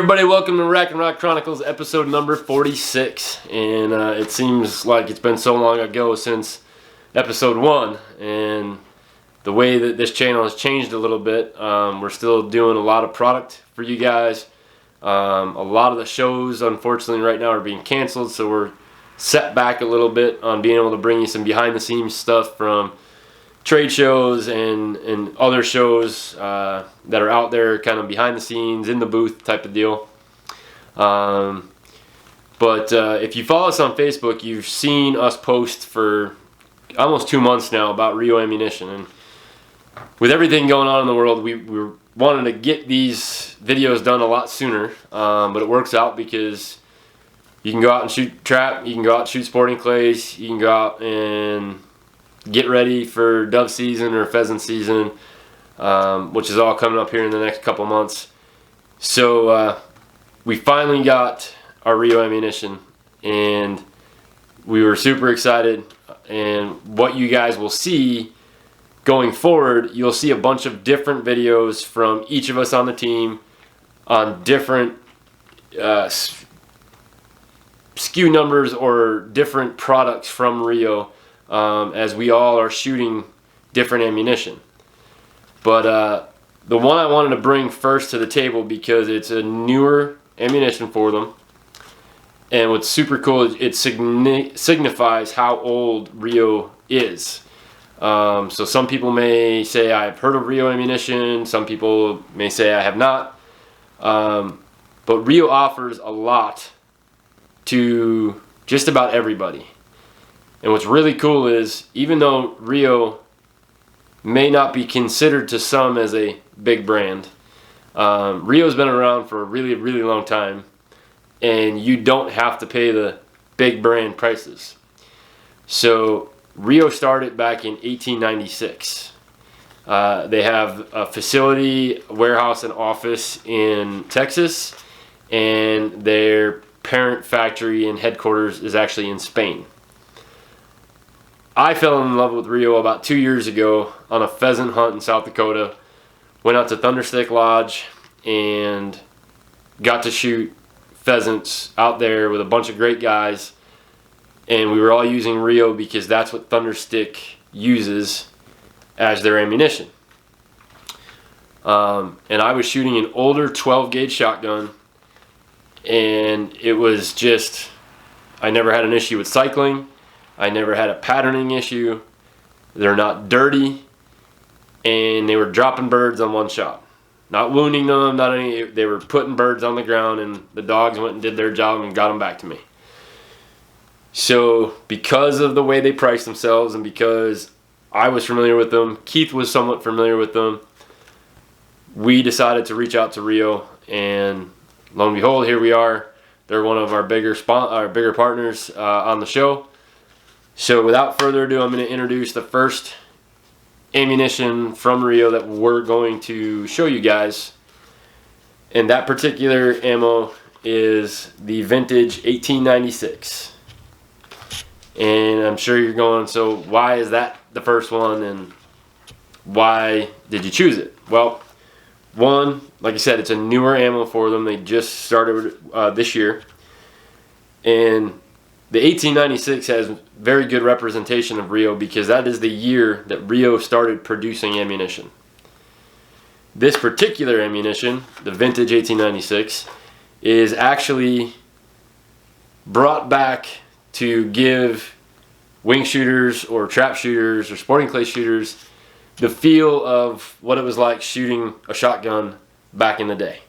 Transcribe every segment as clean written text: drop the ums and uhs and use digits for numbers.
everybody, welcome to Rack and Rock Chronicles episode number 46. And it seems like it's been so long ago since episode 1. And the way that this channel has changed a little bit, we're still doing a lot of product for you guys. A lot of the shows, unfortunately, right now are being canceled, so we're set back a little bit on being able to bring you some behind the scenes stuff from trade shows and other shows that are out there, kind of behind the scenes, in the booth type of deal. But if you follow us on Facebook, you've seen us post for almost 2 months now about RIO ammunition. And with everything going on in the world, we wanted to get these videos done a lot sooner. But it works out because you can go out and shoot trap, you can go out and shoot sporting clays, you can go out and get ready for dove season or pheasant season, which is all coming up here in the next couple months. So we finally got our RIO ammunition, and we were super excited. And what you guys will see going forward, you'll see a bunch of different videos from each of us on the team on different SKU numbers or different products from RIO, as we all are shooting different ammunition. But the one I wanted to bring first to the table, because it's a newer ammunition for them, and what's super cool is it signifies how old RIO is. So some people may say, I've heard of RIO ammunition, some people may say I have not, but RIO offers a lot to just about everybody. And what's really cool is, even though RIO may not be considered to some as a big brand, RIO's been around for a really, really long time, and you don't have to pay the big brand prices. So RIO started back in 1896. They have a facility, a warehouse, and office in Texas, and their parent factory and headquarters is actually in Spain. I fell in love with RIO about 2 years ago on a pheasant hunt in South Dakota. Went out to Thunderstick Lodge and got to shoot pheasants out there with a bunch of great guys. And we were all using RIO because that's what Thunderstick uses as their ammunition. And I was shooting an older 12 gauge shotgun, and it was just, I never had an issue with cycling. I never had a patterning issue. They're not dirty, and they were dropping birds on one shot. Not wounding them, not any. They were putting birds on the ground, and the dogs went and did their job and got them back to me. So because of the way they priced themselves, and because I was familiar with them, Keith was somewhat familiar with them, we decided to reach out to RIO, and lo and behold, here we are. They're one of our bigger partners on the show. So without further ado, I'm going to introduce the first ammunition from RIO that we're going to show you guys. And that particular ammo is the vintage 1896. And I'm sure you're going, so why is that the first one, and why did you choose it? Well, one, like I said, it's a newer ammo for them. They just started this year. And the 1896 has very good representation of RIO, because that is the year that RIO started producing ammunition. This particular ammunition, the vintage 1896, is actually brought back to give wing shooters or trap shooters or sporting clay shooters the feel of what it was like shooting a shotgun back in the day.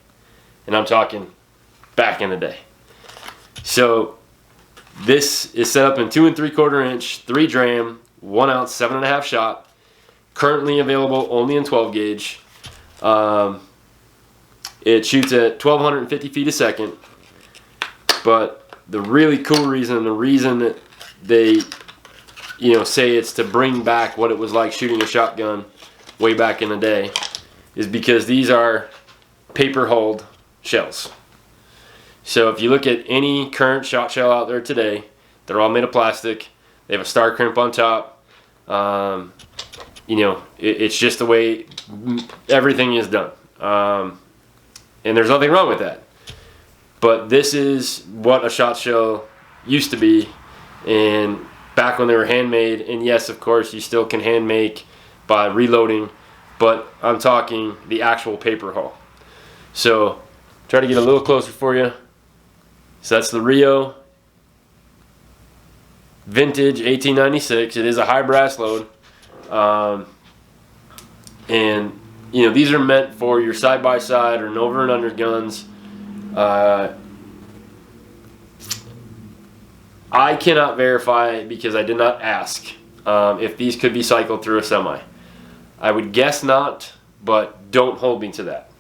And I'm talking back in the day. So this is set up in 2 3/4 inch, 3 dram, 1 ounce, 7.5 shot. Currently available only in 12 gauge. It shoots at 1,250 feet a second. But the really cool reason, the reason that they, say it's to bring back what it was like shooting a shotgun way back in the day, is because these are paper-hulled shells. So if you look at any current shot shell out there today, they're all made of plastic. They have a star crimp on top. It's just the way everything is done. And there's nothing wrong with that. But this is what a shot shell used to be, and back when they were handmade. And yes, of course, you still can hand make by reloading, but I'm talking the actual paper hull. So try to get a little closer for you. So that's the RIO vintage 1896. It is a high brass load, and you know, these are meant for your side-by-side or an over and under guns. I cannot verify because I did not ask if these could be cycled through a semi. I would guess not, but don't hold me to that.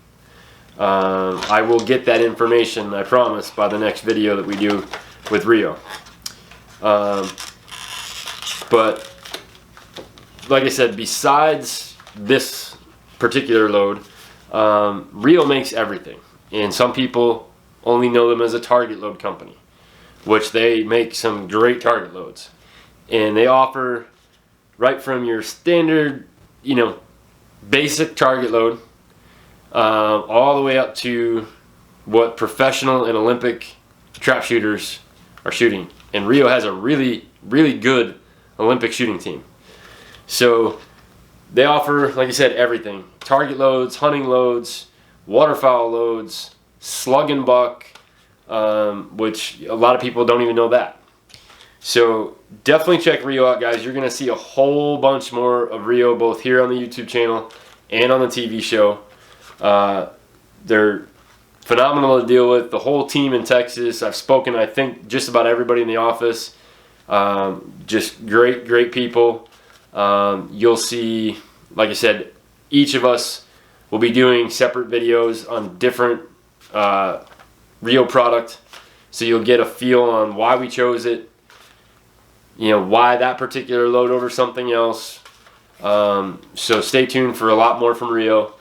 I will get that information, I promise, by the next video that we do with RIO. But like I said, besides this particular load, RIO makes everything, and some people only know them as a target load company, which they make some great target loads, and they offer right from your standard, you know, basic target load all the way up to what professional and Olympic trap shooters are shooting. And RIO has a really good Olympic shooting team. So they offer, like I said, everything: target loads, hunting loads, waterfowl loads, slug and buck, which a lot of people don't even know that. So definitely check RIO out, guys. You're going to see a whole bunch more of RIO, both here on the YouTube channel and on the TV show. They're phenomenal to deal with. The whole team in Texas, I've spoken, I think, just about everybody in the office. Just great people. You'll see, like I said, each of us will be doing separate videos on different RIO product, so you'll get a feel on why we chose it, you know, why that particular load over something else. So stay tuned for a lot more from RIO.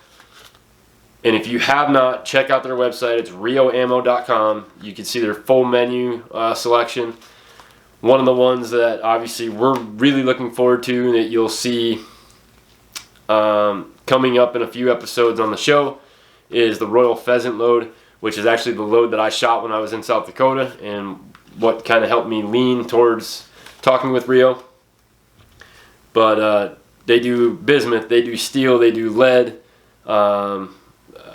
And if you have not, check out their website. It's rioammo.com. You can see their full menu selection. One of the ones that obviously we're really looking forward to, that you'll see coming up in a few episodes on the show, is the Royal Pheasant load, which is actually the load that I shot when I was in South Dakota, and what kind of helped me lean towards talking with RIO. But they do bismuth, they do steel, they do lead,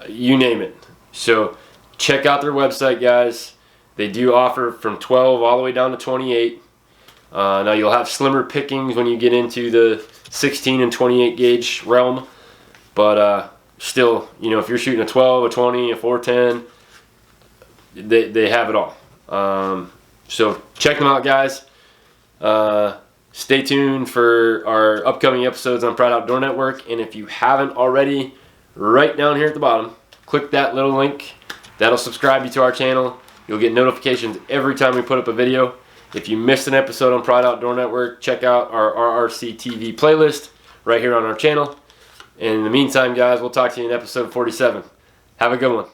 you name it. So check out their website, guys. They do offer from 12 all the way down to 28. Now you'll have slimmer pickings when you get into the 16 and 28 gauge realm, but still, you know, if you're shooting a 12, a 20, a 410, they have it all. So check them out, guys. Stay tuned for our upcoming episodes on Pride Outdoor Network, and if you haven't already, right down here at the bottom, click that little link. That'll subscribe you to our channel. You'll get notifications every time we put up a video. If you missed an episode on Pride Outdoor Network, check out our RRC TV playlist right here on our channel. And in the meantime, guys, we'll talk to you in episode 47. Have a good one.